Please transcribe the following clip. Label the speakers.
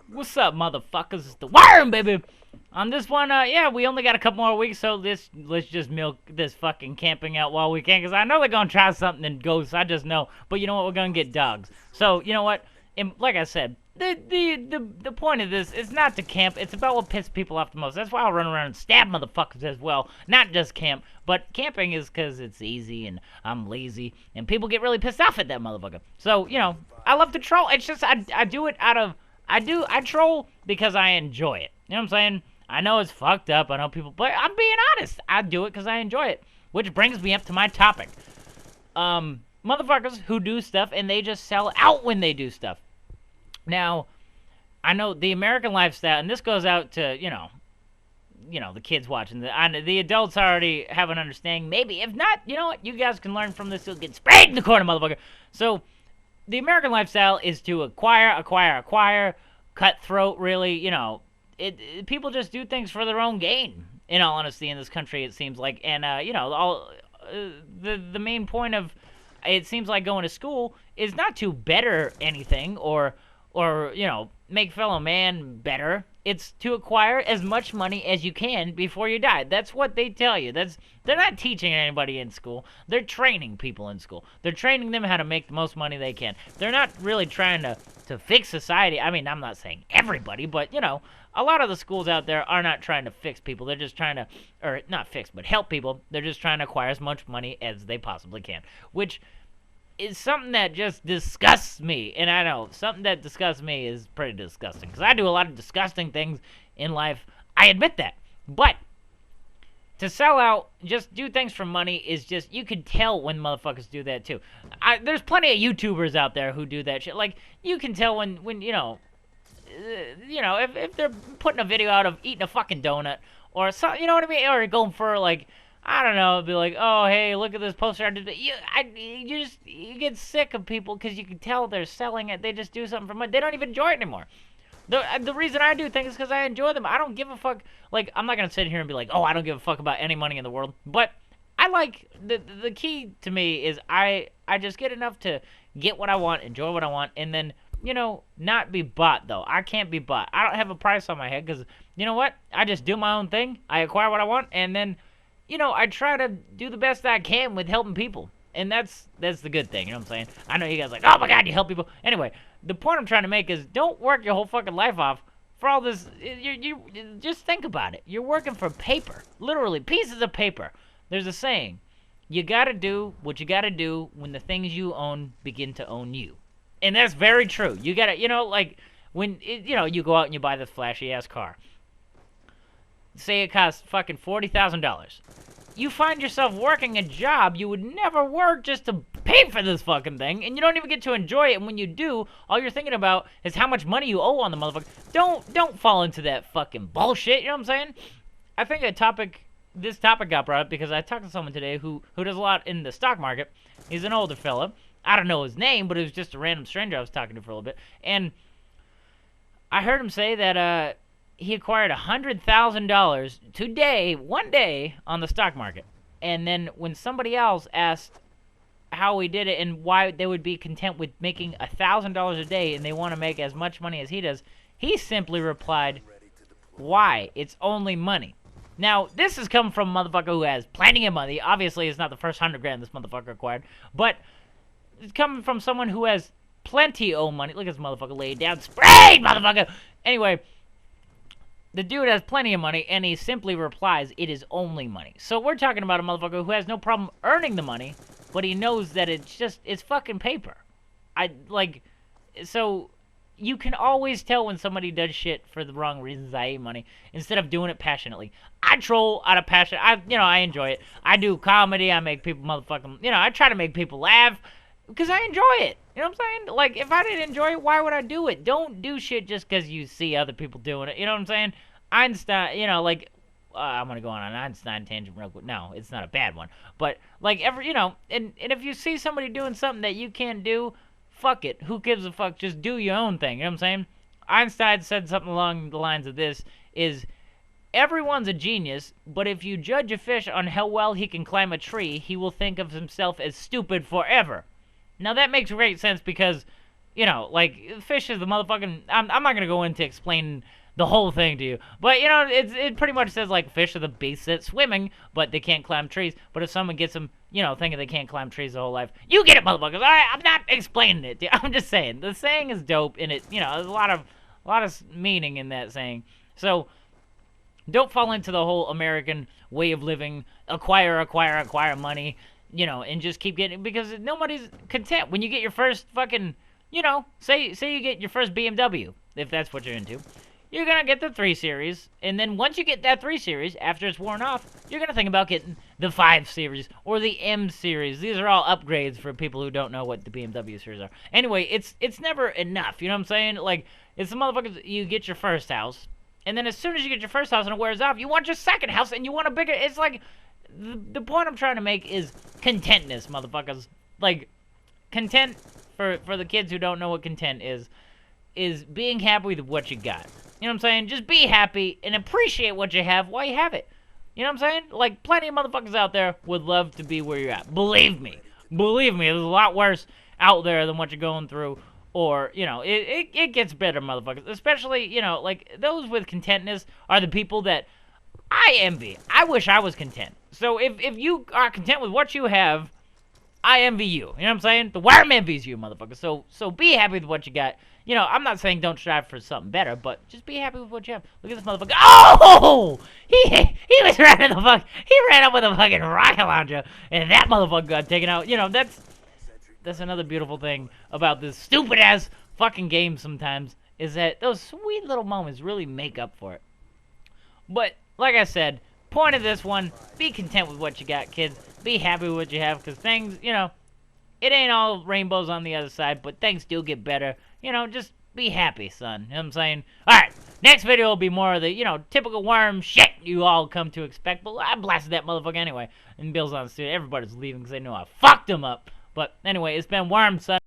Speaker 1: What's up, motherfuckers? It's the worm, baby. On this one, yeah, we only got a couple more weeks, so let's just milk this fucking camping out while we can, because I know they're gonna try something in ghosts. I just know. But you know what? We're gonna get dogs. So you know what? And like I said, the point of this is not to camp. It's about what pisses people off the most. That's why I'll run around and stab motherfuckers as well. Not just camp, but camping is because it's easy and I'm lazy, and people get really pissed off at that motherfucker. So you know, I love to troll. It's just I do it out of I troll because I enjoy it. You know what I'm saying? I know it's fucked up. I know people, but I'm being honest. I do it because I enjoy it. Which brings me up to my topic. Motherfuckers who do stuff and they just sell out when they do stuff. Now, I know the American lifestyle, and this goes out to, you know, the kids watching. The adults already have an understanding. Maybe. If not, you know what? You guys can learn from this. You'll get sprayed in the corner, motherfucker. So, the American lifestyle is to acquire, cutthroat, really, you know. People just do things for their own gain, in all honesty, in this country, it seems like. And, you know, the main point of, it seems like, going to school is not to better anything or you know, make fellow man better. It's to acquire as much money as you can before you die. That's what they tell you. They're not teaching anybody in school. They're training people in school. They're training them how to make the most money they can. They're not really trying to fix society. I mean, I'm not saying everybody, but, you know, a lot of the schools out there are not trying to fix people. They're just trying to, or not fix, but help people. They're just trying to acquire as much money as they possibly can, which is something that just disgusts me. And I know, something that disgusts me is pretty disgusting, because I do a lot of disgusting things in life. I admit that. But to sell out, just do things for money is just, you can tell when motherfuckers do that too. There's plenty of YouTubers out there who do that shit. Like, you can tell when you know, if they're putting a video out of eating a fucking donut or something, you know what I mean? Or going for, like, I don't know, be like, oh, hey, look at this poster I did. You get sick of people because you can tell they're selling it. They just do something for money. They don't even enjoy it anymore. The reason I do things is because I enjoy them. I don't give a fuck. Like, I'm not going to sit here and be like, oh, I don't give a fuck about any money in the world. But I like, the key to me is I just get enough to get what I want, enjoy what I want, and then, you know, not be bought, though. I can't be bought. I don't have a price on my head because, you know what? I just do my own thing. I acquire what I want, and then, you know, I try to do the best I can with helping people. And that's the good thing, you know what I'm saying? I know you guys are like, oh my god, you help people. Anyway, the point I'm trying to make is, don't work your whole fucking life off for all this. You just think about it. You're working for paper. Literally, pieces of paper. There's a saying, you gotta do what you gotta do when the things you own begin to own you. And that's very true. You gotta, you know, like, when, you know, you go out and you buy this flashy-ass car. Say it costs fucking $40,000. You find yourself working a job you would never work just to pay for this fucking thing, and you don't even get to enjoy it, and when you do, all you're thinking about is how much money you owe on the motherfucker. Don't fall into that fucking bullshit, you know what I'm saying? I think this topic got brought up because I talked to someone today who does a lot in the stock market. He's an older fella. I don't know his name, but it was just a random stranger I was talking to for a little bit, and I heard him say that, he acquired $100,000 today, one day, on the stock market. And then when somebody else asked how he did it and why they would be content with making $1,000 a day and they want to make as much money as he does, he simply replied, why? It's only money. Now, this has come from a motherfucker who has plenty of money. Obviously, it's not the first $100,000 this motherfucker acquired. But it's coming from someone who has plenty of money. Look at this motherfucker laid down. Sprayed, motherfucker! Anyway, the dude has plenty of money, and he simply replies, it is only money. So we're talking about a motherfucker who has no problem earning the money, but he knows that it's fucking paper. So you can always tell when somebody does shit for the wrong reasons, i.e. money, instead of doing it passionately. I troll out of passion. I enjoy it. I do comedy. I make people motherfucking, I try to make people laugh because I enjoy it. You know what I'm saying? Like, if I didn't enjoy it, why would I do it? Don't do shit just because you see other people doing it. You know what I'm saying? Einstein, I'm going to go on an Einstein tangent real quick. No, it's not a bad one. But, like, and if you see somebody doing something that you can't do, fuck it. Who gives a fuck? Just do your own thing. You know what I'm saying? Einstein said something along the lines of this, is, everyone's a genius, but if you judge a fish on how well he can climb a tree, he will think of himself as stupid forever. Now, that makes great sense because You know, like, fish is the motherfucking... I'm not gonna go into explaining the whole thing to you. But, you know, it pretty much says, like, fish are the beasts at swimming, but they can't climb trees. But if someone gets them, you know, thinking they can't climb trees their whole life, you get it, motherfuckers. All right, I'm not explaining it. I'm just saying. The saying is dope, and it, you know, there's a lot of meaning in that saying. So, don't fall into the whole American way of living, acquire money, you know, and just keep getting, because nobody's content. When you get your first fucking, you know, say you get your first BMW, if that's what you're into, you're going to get the 3 Series, and then once you get that 3 Series, after it's worn off, you're going to think about getting the 5 Series or the M Series. These are all upgrades for people who don't know what the BMW Series are. Anyway, it's never enough, you know what I'm saying? Like, it's the motherfuckers, you get your first house, and then as soon as you get your first house and it wears off, you want your second house and you want a bigger... It's like... The point I'm trying to make is contentness, motherfuckers. Like, content, for the kids who don't know what content is being happy with what you got. You know what I'm saying? Just be happy and appreciate what you have while you have it. You know what I'm saying? Like, plenty of motherfuckers out there would love to be where you're at. Believe me. Believe me, there's a lot worse out there than what you're going through. Or, you know, it gets better, motherfuckers. Especially, you know, like, those with contentness are the people that I envy. I wish I was content. So if you are content with what you have, I envy you. You know what I'm saying? The worm envies you, motherfucker. So be happy with what you got. You know, I'm not saying don't strive for something better, but just be happy with what you have. Look at this motherfucker. Oh! He was running the fuck. He ran up with a fucking rocket launcher, and that motherfucker got taken out. You know, that's another beautiful thing about this stupid ass fucking game sometimes, is that those sweet little moments really make up for it. But like I said, point of this one, be content with what you got, kids. Be happy with what you have, because things, you know, it ain't all rainbows on the other side, but things do get better. You know, just be happy, son. You know what I'm saying? Alright, next video will be more of the, you know, typical worm shit you all come to expect, but I blasted that motherfucker anyway. And Bill's on the studio. Everybody's leaving because they know I fucked him up. But anyway, it's been Worm, son.